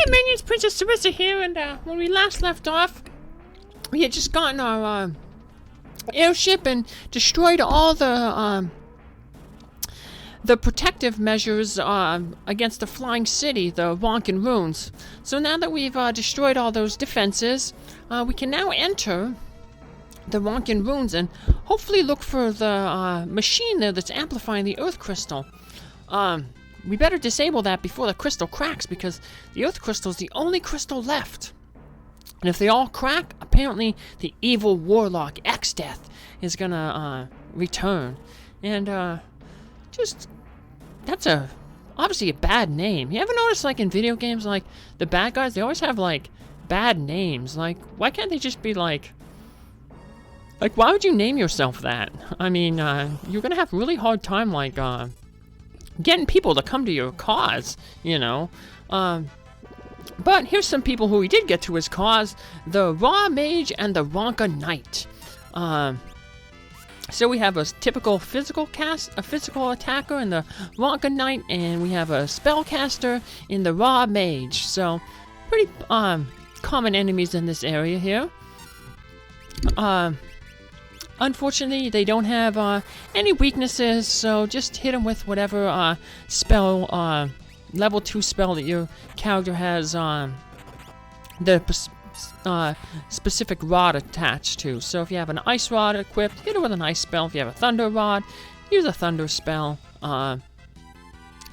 Minions, Princess Sarissa here, and when we last left off, we had just gotten our airship and destroyed all the protective measures against the flying city, the Ronka Ruins. So now that we've destroyed all those defenses, we can now enter the Ronka Ruins and hopefully look for the machine there that's amplifying the Earth Crystal. We better disable that before the crystal cracks, because the Earth Crystal is the only crystal left. And if they all crack, apparently the evil warlock X-Death is gonna return. And that's obviously a bad name. You ever notice, like, in video games, like, the bad guys, they always have, like, bad names. Like, why can't they just be, like, why would you name yourself that? I mean, you're gonna have a really hard time, like, getting people to come to your cause, you know? But here's some people who he did get to his cause: the Raw Mage and the Ronka Knight. So we have a typical physical attacker in the Ronka Knight, and we have a spellcaster in the Raw Mage. So pretty common enemies in this area here. Unfortunately, they don't have any weaknesses, so just hit them with whatever spell, level 2 spell that your character has the specific rod attached to. So if you have an ice rod equipped, hit it with an ice spell. If you have a thunder rod, use a thunder spell.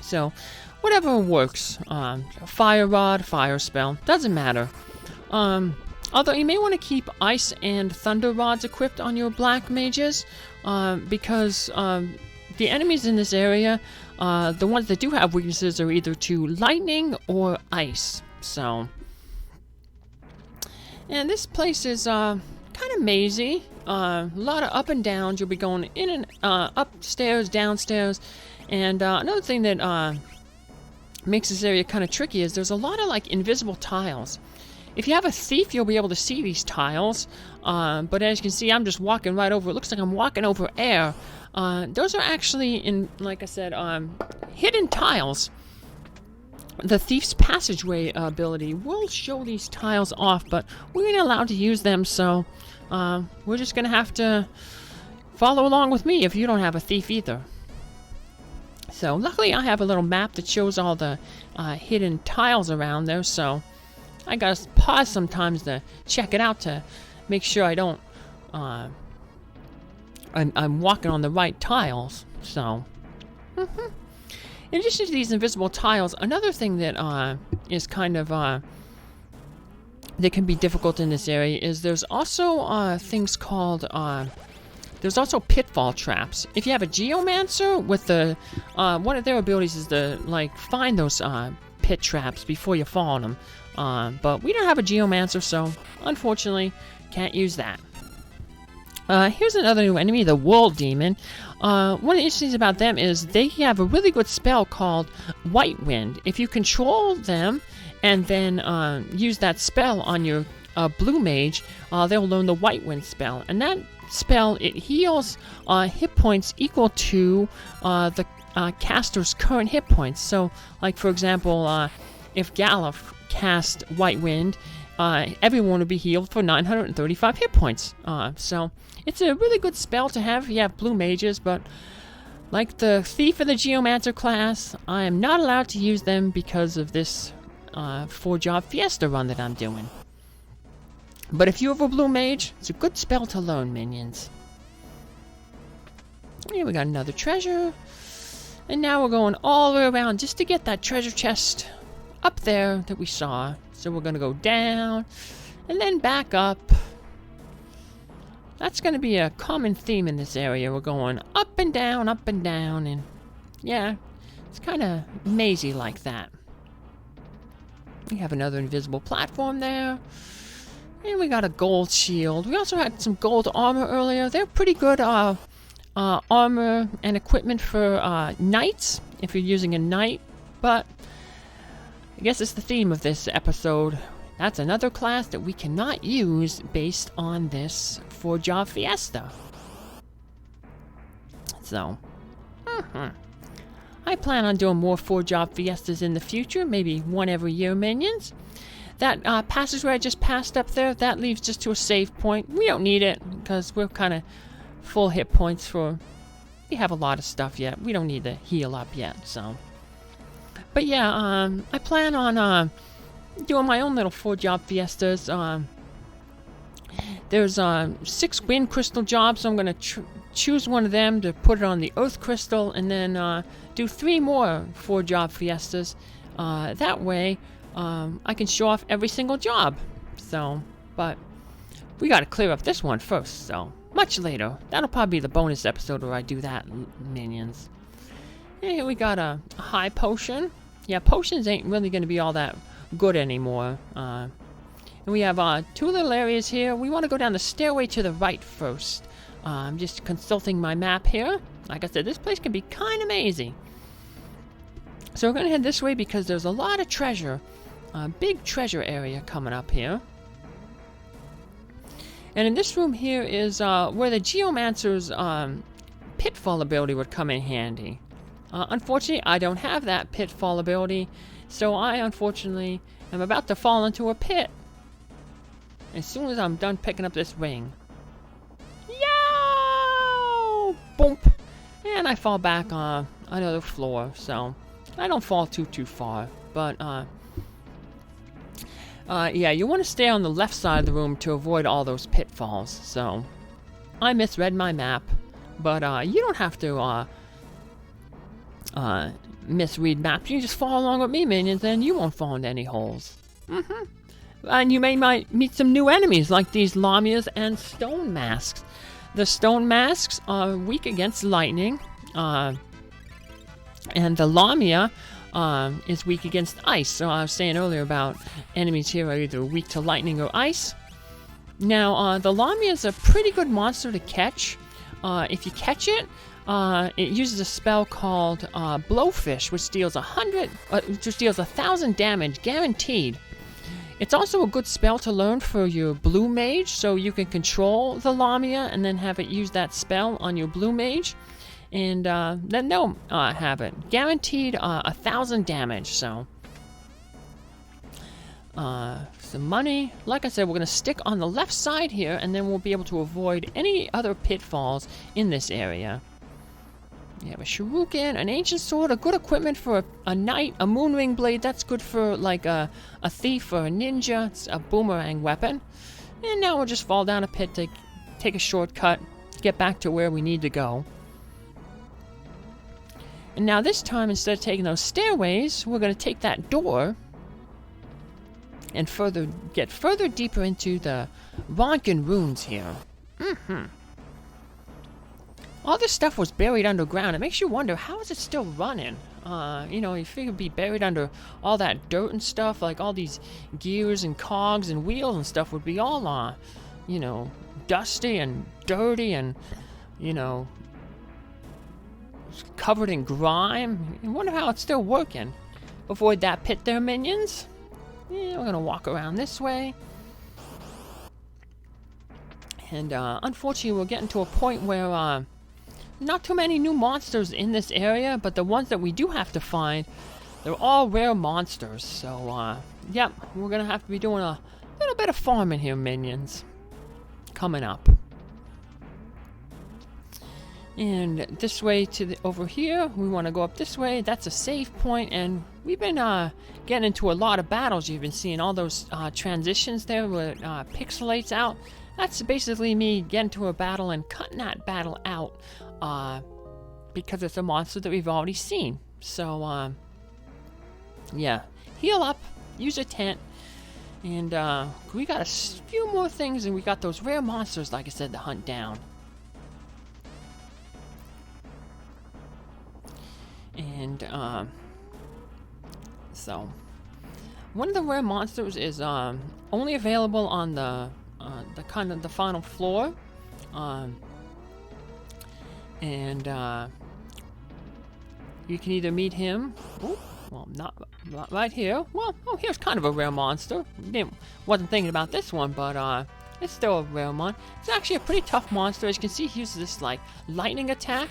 So whatever works. Fire rod, fire spell, doesn't matter. Although you may want to keep ice and thunder rods equipped on your black mages, because the enemies in this area, the ones that do have weaknesses, are either to lightning or ice. So, and this place is kind of mazy. A lot of up and downs. You'll be going in and upstairs, downstairs, and another thing that makes this area kind of tricky is there's a lot of, like, invisible tiles. If you have a thief, you'll be able to see these tiles, but as you can see, I'm just walking right over. It looks like I'm walking over air. Those are actually, like I said, hidden tiles. The Thief's Passageway ability will show these tiles off, but we ain't allowed to use them, so we're just going to have to follow along with me if you don't have a thief either. So luckily I have a little map that shows all the hidden tiles around there, so I gotta pause sometimes to check it out to make sure I don't, I'm walking on the right tiles, so. In addition to these invisible tiles, another thing that is kind of, that can be difficult in this area is there's also things called, there's also pitfall traps. If you have a geomancer with the, one of their abilities is to, like, find those pit traps before you fall on them. But we don't have a geomancer, so unfortunately can't use that. Here's another new enemy, the World Demon. One of the interesting things about them is they have a really good spell called White Wind. If you control them and then use that spell on your blue mage, they'll learn the White Wind spell. And that spell, it heals hit points equal to the caster's current hit points. So, like, for example, if Galuf cast White Wind, everyone would be healed for 935 hit points. So it's a really good spell to have if you have blue mages, but like the Thief and the Geomancer class, I am not allowed to use them because of this 4-job Fiesta run that I'm doing. But if you have a blue mage, it's a good spell to learn, minions. Here we got another treasure. And now we're going all the way around just to get that treasure chest up there that we saw. So we're gonna go down and then back up. That's gonna be a common theme in this area. We're going up and down, and yeah, it's kind of mazy like that. We have another invisible platform there, and we got a gold shield. We also had some gold armor earlier. They're pretty good armor and equipment for knights if you're using a knight, but I guess it's the theme of this episode. That's another class that we cannot use based on this 4-job Fiesta. So, I plan on doing more 4-job fiestas in the future, maybe one every year, minions. That passageway I just passed up there, that leads just to a save point. We don't need it, because we're kind of full hit points for... We have a lot of stuff yet. We don't need to heal up yet, so... But yeah, I plan on doing my own little 4-job fiestas. There's 6 wind crystal jobs, so I'm going to choose one of them to put it on the earth crystal, and then do 3 more 4-job fiestas. That way, I can show off every single job. So, but we got to clear up this one first, so much later. That'll probably be the bonus episode where I do that, minions. And here we got a high potion. Yeah, potions ain't really going to be all that good anymore. And we have 2 little areas here. We want to go down the stairway to the right first. I'm just consulting my map here. Like I said, this place can be kind of mazy. So we're going to head this way because there's a lot of treasure. Big treasure area coming up here. And in this room here is where the Geomancer's pitfall ability would come in handy. Unfortunately, I don't have that pitfall ability, so I unfortunately am about to fall into a pit as soon as I'm done picking up this ring. Yo! Boom! And I fall back on another floor, so I don't fall too far. But, yeah, you want to stay on the left side of the room to avoid all those pitfalls. So, I misread my map, but you don't have to misread maps. You just follow along with me, minions, and you won't fall into any holes. And you might meet some new enemies, like these Lamias and Stone Masks. The Stone Masks are weak against lightning, and the Lamia is weak against ice. So I was saying earlier about enemies here are either weak to lightning or ice. Now, the Lamia is a pretty good monster to catch. If you catch it, it uses a spell called Blowfish, which deals 1,000 damage guaranteed. It's also a good spell to learn for your blue mage, so you can control the Lamia and then have it use that spell on your blue mage, and then they'll have it guaranteed 1,000 damage. So some money. Like I said, we're gonna stick on the left side here, and then we'll be able to avoid any other pitfalls in this area. You have a Shuriken, an ancient sword, a good equipment for a knight, a Moonring blade, that's good for like a thief or a ninja. It's a boomerang weapon. And now we'll just fall down a pit to take a shortcut, get back to where we need to go. And now this time, instead of taking those stairways, we're going to take that door and get further deeper into the Ronka Ruins here. All this stuff was buried underground. It makes you wonder, how is it still running? You know, you figure it'd be buried under all that dirt and stuff, like all these gears and cogs and wheels and stuff would be all, you know, dusty and dirty and, you know, covered in grime. I wonder how it's still working. Avoid that pit there, minions. Yeah, we're gonna walk around this way. And, unfortunately, we're getting to a point where, not too many new monsters in this area, but the ones that we do have to find, they're all rare monsters. So, yep, we're gonna have to be doing a little bit of farming here, minions. Coming up. And this way over here, we want to go up this way. That's a save point, and we've been getting into a lot of battles. You've been seeing all those transitions there where it pixelates out. That's basically me getting to a battle and cutting that battle out because it's a monster that we've already seen. So, yeah, heal up, use a tent, and we got a few more things, and we got those rare monsters, like I said, to hunt down. And, so, one of the rare monsters is only available on the final floor, and you can either meet him. Ooh, well, not right here. Well, oh, here's kind of a rare monster. Wasn't thinking about this one, but it's still a rare one. It's actually a pretty tough monster. As you can see, he uses this like lightning attack,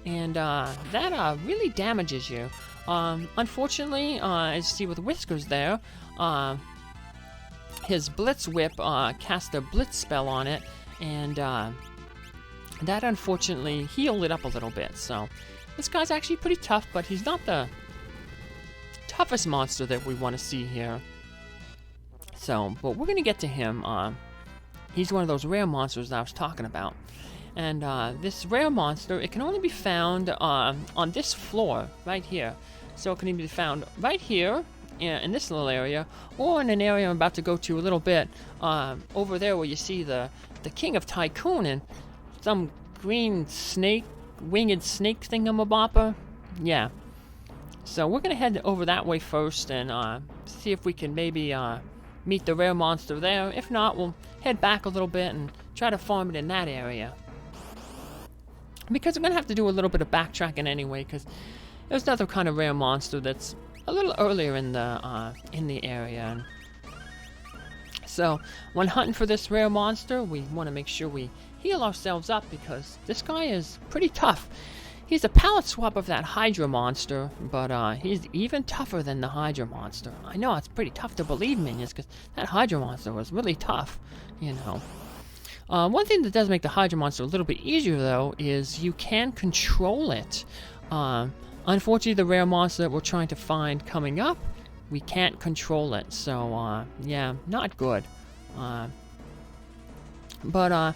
and that really damages you. Unfortunately, as you see with Whiskers there, his Blitz Whip cast a Blitz spell on it, and that unfortunately healed it up a little bit. So this guy's actually pretty tough, but he's not the toughest monster that we want to see here. So, but we're going to get to him. He's one of those rare monsters that I was talking about. And this rare monster, it can only be found on this floor right here. So it can either be found right here in this little area, or in an area I'm about to go to a little bit over there where you see the King of Tycoon and some green snake, winged snake thingamabopper. Yeah. So we're going to head over that way first and see if we can maybe meet the rare monster there. If not, we'll head back a little bit and try to farm it in that area. Because we're going to have to do a little bit of backtracking anyway, because there's another kind of rare monster that's a little earlier in the area. And so, when hunting for this rare monster, we want to make sure we heal ourselves up, because this guy is pretty tough. He's a palette swap of that Hydra monster, but he's even tougher than the Hydra monster. I know, it's pretty tough to believe, minions, because that Hydra monster was really tough, you know. One thing that does make the Hydra monster a little bit easier, though, is you can control it. Unfortunately, the rare monster that we're trying to find coming up, we can't control it. So, yeah, not good. But I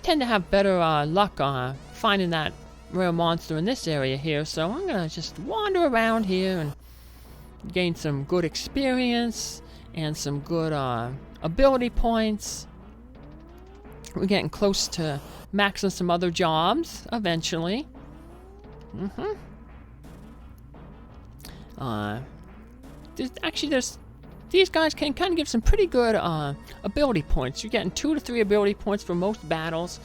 tend to have better luck finding that rare monster in this area here. So I'm going to just wander around here and gain some good experience and some good ability points. We're getting close to maxing some other jobs eventually. These guys can kind of give some pretty good ability points. You're getting 2 to 3 ability points for most battles,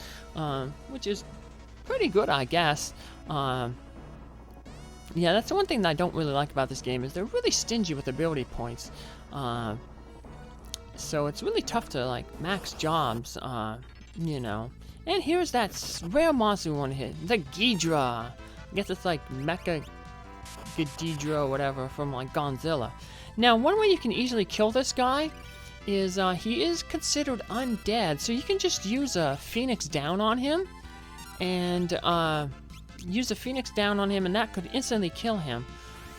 which is pretty good, I guess. Yeah, that's the one thing that I don't really like about this game, is they're really stingy with ability points. So it's really tough to like max jobs, you know. And here's that rare monster we want to hit, the Ghidra. I guess it's like Mecha Ghidra or whatever from like Godzilla. Now, one way you can easily kill this guy is he is considered undead, so you can just use a Phoenix Down on him, and use a Phoenix Down on him, and that could instantly kill him.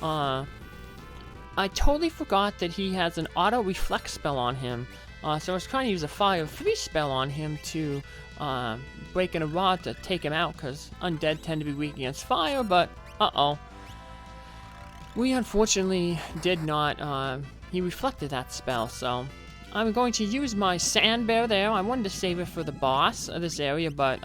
I totally forgot that he has an auto reflex spell on him, so I was trying to use a Fire 3 spell on him to break in a rod to take him out, because undead tend to be weak against fire, but we unfortunately did not, he reflected that spell, so I'm going to use my Sand Bear there. I wanted to save it for the boss of this area, but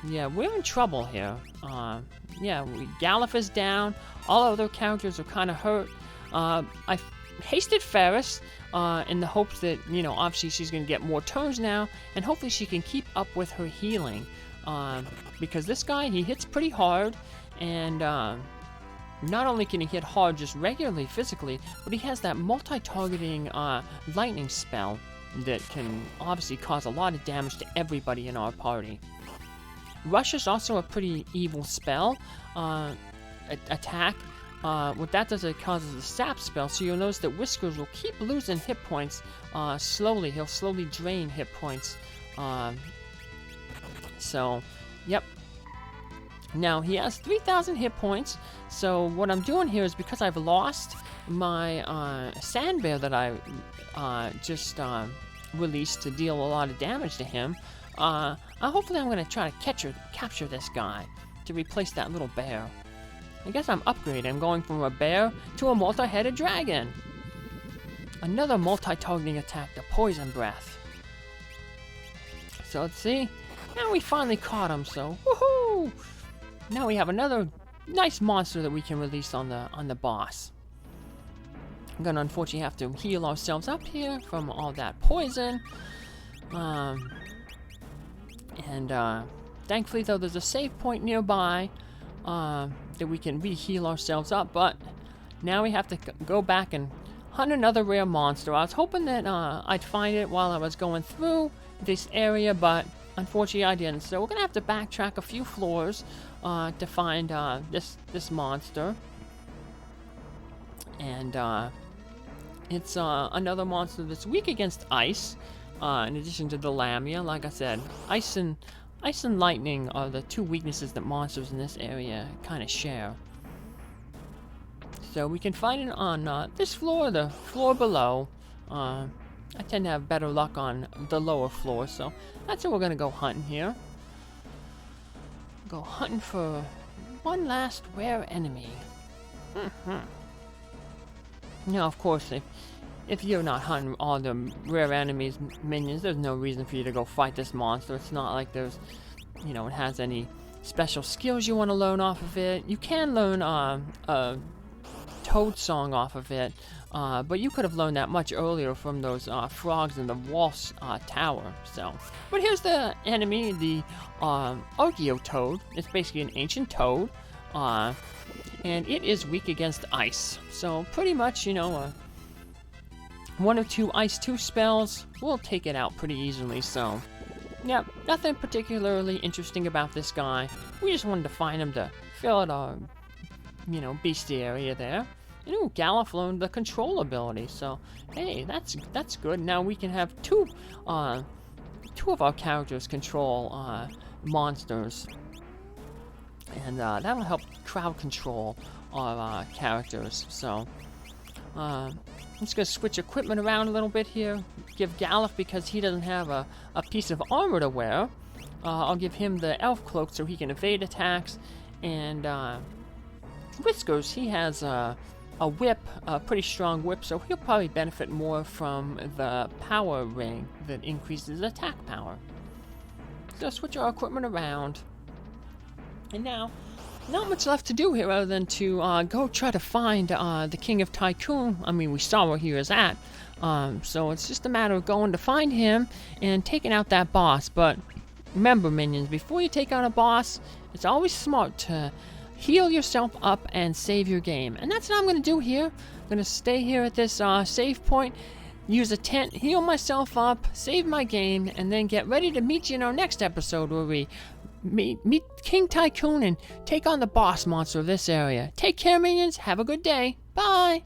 yeah, we're in trouble here. Yeah, Galif is down, all other characters are kind of hurt. I hasted Ferris in the hopes that, you know, obviously she's going to get more turns now, and hopefully she can keep up with her healing. Because this guy, he hits pretty hard, and not only can he hit hard just regularly physically, but he has that multi-targeting lightning spell that can obviously cause a lot of damage to everybody in our party. Rush is also a pretty evil spell attack. What that does, it causes a sap spell, so you'll notice that Whiskers will keep losing hit points slowly. He'll slowly drain hit points. So, yep. Now, he has 3,000 hit points, so what I'm doing here is, because I've lost my Sand Bear that I just released to deal a lot of damage to him, hopefully I'm going to try to capture this guy to replace that little bear. I guess I'm upgrading. I'm going from a bear to a multi-headed dragon. Another multi-targeting attack, the Poison Breath. So let's see. Now we finally caught him, so woohoo! Now we have another nice monster that we can release on the boss. I'm gonna unfortunately have to heal ourselves up here from all that poison. Thankfully though, there's a save point nearby that we can re-heal ourselves up, but now we have to go back and hunt another rare monster. I was hoping that I'd find it while I was going through this area, but unfortunately I didn't, so we're gonna have to backtrack a few floors to find this monster. And it's another monster that's weak against ice. In addition to the Lamia, like I said, ice and lightning are the two weaknesses that monsters in this area kind of share. So we can find it on this floor, the floor below. I tend to have better luck on the lower floor, so that's what we're gonna go hunting here. Go hunting for one last rare enemy. Now, of course, if you're not hunting all the rare enemies, minions, there's no reason for you to go fight this monster. It's not like there's, it has any special skills you want to learn off of it. You can learn a Toad song off of it, but you could have learned that much earlier from those frogs in the Waltz tower. So, but here's the enemy, the Archaeotoad. It's basically an ancient toad, and it is weak against ice. So pretty much, one or two Ice 2 spells will take it out pretty easily. So, yeah, nothing particularly interesting about this guy. We just wanted to find him to fill out our, bestiary there. Galuf learned the control ability, so hey, that's good. Now we can have two of our characters control monsters, and that'll help crowd control our characters. So I'm just gonna switch equipment around a little bit here. Give Galuf, because he doesn't have a piece of armor to wear, I'll give him the elf cloak so he can evade attacks, and Whiskers, he has a whip, a pretty strong whip, so he'll probably benefit more from the power ring that increases attack power. So switch our equipment around. And now, not much left to do here other than to go try to find the King of Tycoon. I mean, we saw where he was at. So it's just a matter of going to find him and taking out that boss. But remember, minions, before you take out a boss, it's always smart to heal yourself up and save your game. And that's what I'm going to do here. I'm going to stay here at this save point, use a tent, heal myself up, save my game, and then get ready to meet you in our next episode where we meet King Tycoon and take on the boss monster of this area. Take care, minions. Have a good day. Bye.